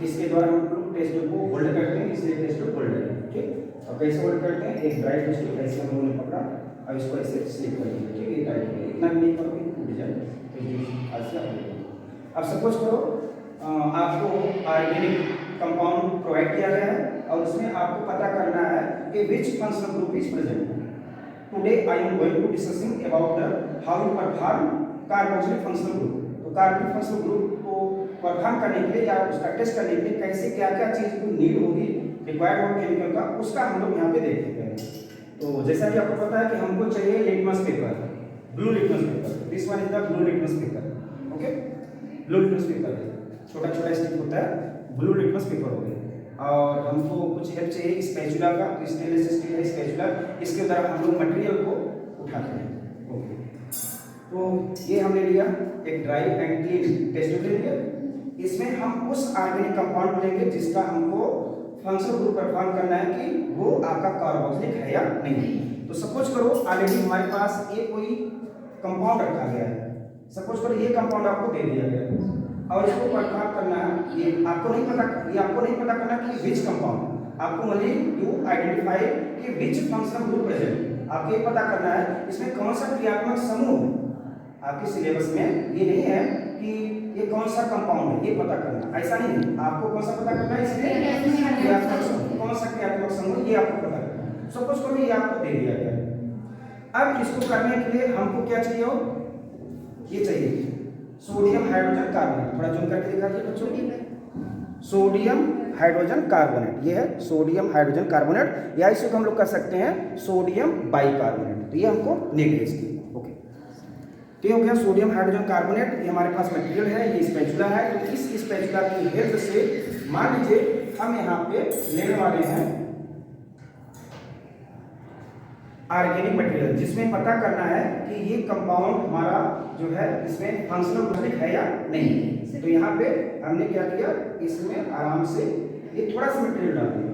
इसके द्वारा हम लोग टेस्ट ट्यूब को होल्ड करते हैं, इसलिए टेस्ट ट्यूब होल्ड है। ठीक, और कैसे होल्ड करते हैं, एक ड्राई टेस्ट ट्यूब ऐसे हम लोगों ने पकड़ा, अब इसको ऐसे स्लिप कर दिया। ठीक है, ये टाइट है, इतना भी नहीं करोगे टूट जाए, तो आज से अब सपोज करो आपको ऑर्गेनिक कंपाउंड प्रोवाइड किया गया है और उसमें आपको पता करना है कि which functional group is present. Today I am going to discussing about the how you perform carboxylic functional group. तो कार्बोक्सिलिक फंक्शनल ग्रुप को परफॉर्म करने के लिए या उसका टेस्ट करने के लिए कैसे क्या क्या चीज़ की नीड होगी, रिक्वायर्ड होगा केमिकल का, उसका हम लोग यहाँ पे देखेंगे। तो जैसा कि आपको पता है कि हमको चाहिए litmus paper, blue litmus paper. This one is the blue litmus paper. Okay, blue litmus paper छोटा छोटा स्टिक होता है, ब्लू लिटमस पेपर हो गया। और हमको कुछ हेल्प चाहिए स्पैचुला का, स्टेनलेस स्टील है स्पैचुला, इसके द्वारा हम लोग मटेरियल को उठाते हैं। ओके, तो ये हमने लिया एक dry and clean test tube ले लिया। इसमें हम उस ऑर्गेनिक कंपाउंड लेंगे जिसका हमको फंक्शनल ग्रुप परफॉर्म करना है कि वो आपका कार्बोक्सिलिक है या नहीं। तो सपोज करो ऑलरेडी हमारे पास ये कोई कंपाउंड रखा गया है, सपोज करो ये कंपाउंड आपको दे दिया गया है और इसको परफॉर्म करना है। ये आपको नहीं पता करना कि विच कंपाउंड, आपको ओनली यू आइडेंटिफाई कि विच फंक्शनल ग्रुप प्रेजेंट। आपको ये पता करना है इसमें कौन सा क्रियात्मक समूह। आपके सिलेबस में ये नहीं है कि ये कौन सा कंपाउंड है, ये पता करना, ऐसा नहीं है। आपको कौन सा पता करना है, इसमें क्रियात्मक समूह, कौन सा क्रियात्मक समूह ये आपको पता करना है। सपोज करो ये आपको दे दिया गया है। अब इसको करने के लिए हमको क्या चाहिए हो, ये चाहिए सोडियम हाइड्रोजन कार्बोनेट। थोड़ा जूम करके दिखा दीजिए बच्चों, सोडियम हाइड्रोजन कार्बोनेट, ये है सोडियम हाइड्रोजन कार्बोनेट, या इसको हम लोग कर सकते हैं सोडियम बाइकार्बोनेट। तो ये हमको नीड है इसकी। ओके, तो ये हो गया सोडियम हाइड्रोजन कार्बोनेट। ये हमारे पास मटेरियल है, ये स्पैचुला है। तो इस स्पैचुला की हेल्प से मान लीजिए हम यहाँ पे लेने वाले हैं ऑर्गेनिक मटेरियल, जिसमें पता करना है कि ये कंपाउंड हमारा जो है इसमें फंक्शनल ग्रुप है या नहीं। तो यहाँ पे हमने क्या किया, इसमें आराम से ये थोड़ा सा मटेरियल डाल दिया,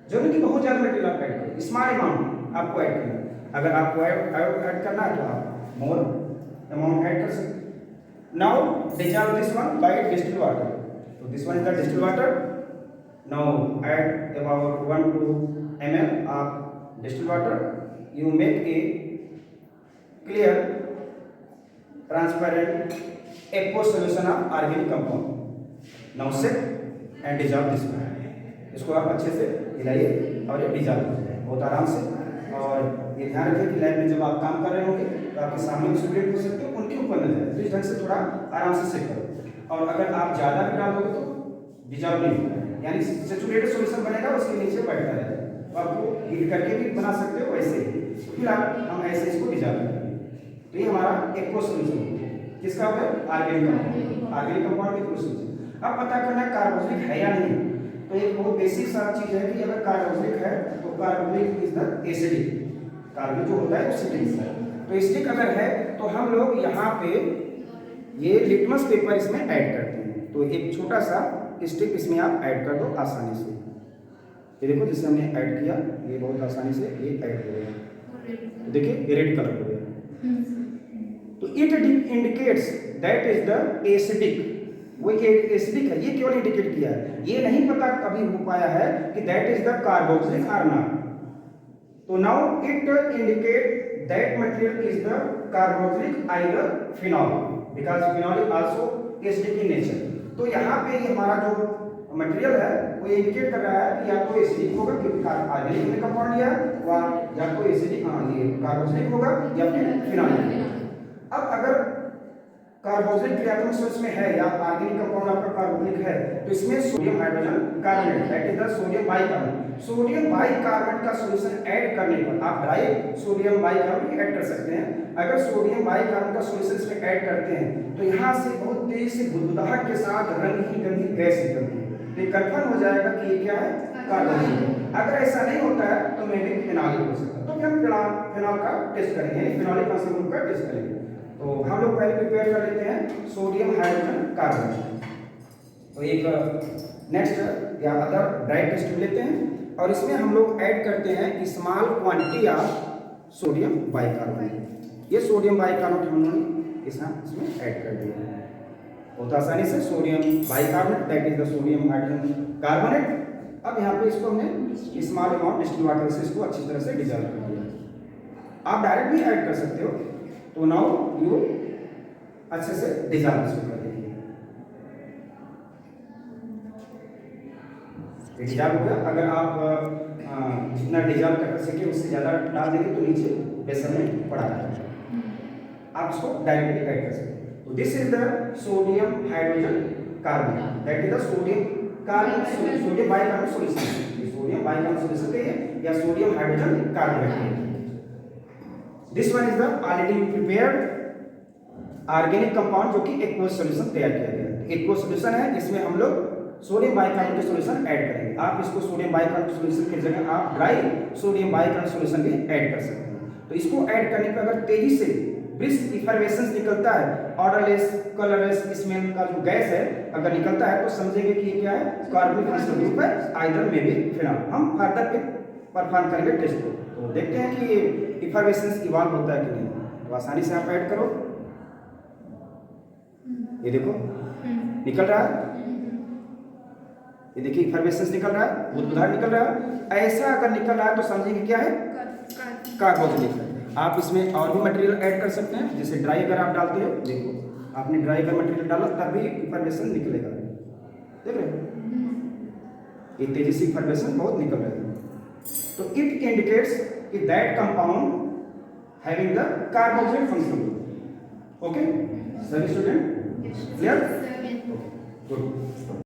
जो नहीं कि बहुत ज़्यादा मटेरियल आप ऐड करें, स्मॉल अमाउंट आपको ऐड करना है। अगर आपको ऐड करना है तो आप मोर अमाउंट ऐड कर सकते। Now dissolve this one by distilled water. तो this one is the distilled water. Now add about 1 to 2 ml of distilled water. You make a clear, transparent aqueous solution of organic compound. Now set and dissolve this one. इसको आप अच्छे से हिलाइए और ये dissolve हो जाए बहुत आराम से। और ये ध्यान रखिए कि लैब में जब आप काम कर रहे होंगे तो आपके सामने भी स्टूडेंट हो सकते हैं, उनके ऊपर न जाए, तो इस ढंग से थोड़ा आराम से सेट करो। और अगर आप ज़्यादा भी डालोगे तो डिजॉल्व नहीं होगा, यानी सेचुरेटेड सॉल्यूशन बनेगा, उसके नीचे बैठता रहेगा। तो आपको हीट करके भी बना सकते हो वैसे ही। फिर हम ऐसे इसको डिजॉल्व करेंगे। तो ये हमारा एक्वस सॉल्यूशन है, किसका होगा, ऑर्गेनिक कंपाउंड, ऑर्गेनिक कंपाउंड का एक्वस सॉल्यूशन। अब पता करना है कार्बोक्सिलिक है या नहीं। तो एक बहुत बेसिक सा चीज है कि अगर कार्बोक्सिलिक है तो carboxylic is the acidic, carbon जो होता है एसिडिक है। तो एसिडिक अगर है तो हम लोग यहाँ पे ये लिटमस पेपर इसमें ऐड करते हैं। तो एक छोटा सा स्टिक इसमें आप ऐड कर दो आसानी से। ये देखो जिससे हमने ऐड किया, ये बहुत आसानी से ये ऐड हो गया। देखिए ये रेड कलर हो गया। तो it indicates that is the acidic, वो एसिडिक है, ये केवल इंडिकेट किया है। ये नहीं पता कभी हो पाया है कि दैट इज द कार्बोक्सिलिक और नॉट। तो now it indicate that material is the carboxylic either phenol, because phenol is also acidic in nature. तो यहाँ पे ये हमारा जो मटेरियल है वो इंडिकेट कर रहा है कि या तो एसिडिक होगा क्योंकि ऑर्गेनिक में कंपाउंड लिया है, या तो एसिडिक ये कार्बोक्सिलिक होगा या फिर फिनॉलिक। अब अगर कार्बोक्सिलिक क्रियात्मक सोच में है या ऑर्गेनिक कंपाउंड आपका कार्बोक्सिलिक है तो इसमें sodium hydrogen carbonate, that is the sodium bicarbonate. Sodium bicarbonate का सॉल्यूशन ऐड करने पर आप डायरेक्ट सोडियम बाइकार्बोनेट ऐड कर सकते हैं। अगर सोडियम बाइकार्बोनेट का सॉल्यूशन इसमें ऐड करते हैं तो यहाँ से बहुत तेजी से बुदबुदाहट के साथ रंगीन गंदी गैस निकलती है। तो ये कंफर्म हो जाएगा कि ये क्या है, कार्बोक्सिलिक। अगर ऐसा नहीं होता है तो मे भी फिनॉलिक हो सकता है। तो हम फिनॉल का टेस्ट करेंगे, फिनॉलिक फंक्शनल ग्रुप का टेस्ट करेंगे। तो हम लोग पहले प्रिपेयर कर लेते हैं सोडियम हाइड्रोजन कार्बोनेट। तो एक नेक्स्ट या अदर ड्राई टेस्ट लेते हैं और इसमें हम लोग ऐड करते हैं small quantity of sodium bicarbonate. ये सोडियम बाइकार्बोनेट हम लोग इसमें ऐड कर दिया है। बहुत आसानी से sodium bicarbonate that is the sodium hydrogen carbonate. अब यहाँ पे इसको हमने स्मॉल अमाउंट डिस्टिल वाटर से इसको अच्छी तरह से डिजॉल्व कर दिया। आप डायरेक्ट भी ऐड कर सकते हो। तो नाउ यू अच्छे से डिजॉल्व इसको कर दीजिए। डिजॉल्व हो गया। अगर आप जितना डिजॉल्व कर सके उससे ज़्यादा डाल देंगे तो नीचे बेसन में पड़ा रहेगा। आप इसको डायरेक्टली ऐड कर सकते हैं। तो this is the sodium hydrogen carbonate that is the sodium bicarbonate solution. ये सोडियम बाइकार्बोनेट सॉल्यूशन है या सोडियम हाइड्रोजन कार्बोनेट है। This one is the already prepared organic compound जो कि एक्वस सॉल्यूशन तैयार किया गया है। एक्वस सॉल्यूशन है, इसमें हम लोग सोडियम बाइकार्बोनेट सॉल्यूशन ऐड करेंगे। आप इसको सोडियम बाइकार्बोनेट सॉल्यूशन की जगह आप ड्राई सोडियम बाइकार्बोनेट सॉल्यूशन भी ऐड कर सकते हैं। तो इसको ऐड करने पर अगर तेजी से ब्रिस्क इफर्वेसेंस निकलता है, ऑर्डरलेस कलरलेस स्मेल का जो गैस है अगर निकलता है तो समझेंगे कि ये क्या है, कार्बनिक एसिड ग्रुप है, आइदर मे बी फिनॉल। हम फर्दर पे परफॉर्म करेंगे टेस्ट को, तो देखते हैं कि इफर्वेसेंस इवॉल्व होता है कि नहीं। तो आसानी से आप ऐड करो। ये देखो निकल रहा है, ये देखिए इफर्वेसेंस निकल रहा है, बुदबुदार निकल रहा है। ऐसा अगर निकल रहा है तो समझेंगे क्या है, कार्बोनिक है। आप इसमें और भी मटेरियल ऐड कर सकते हैं, जैसे ड्राई अगर आप डालते हो, देखो आपने ड्राई का मटेरियल डाला तब भी इफर्वेशन निकलेगा। देख रहे हो ये तेजी से इफर्वेशन बहुत निकल रहा है। तो इट इंडिकेट्स कि that compound having the carboxylic function. Okay सभी स्टूडेंट क्लियर? गुड।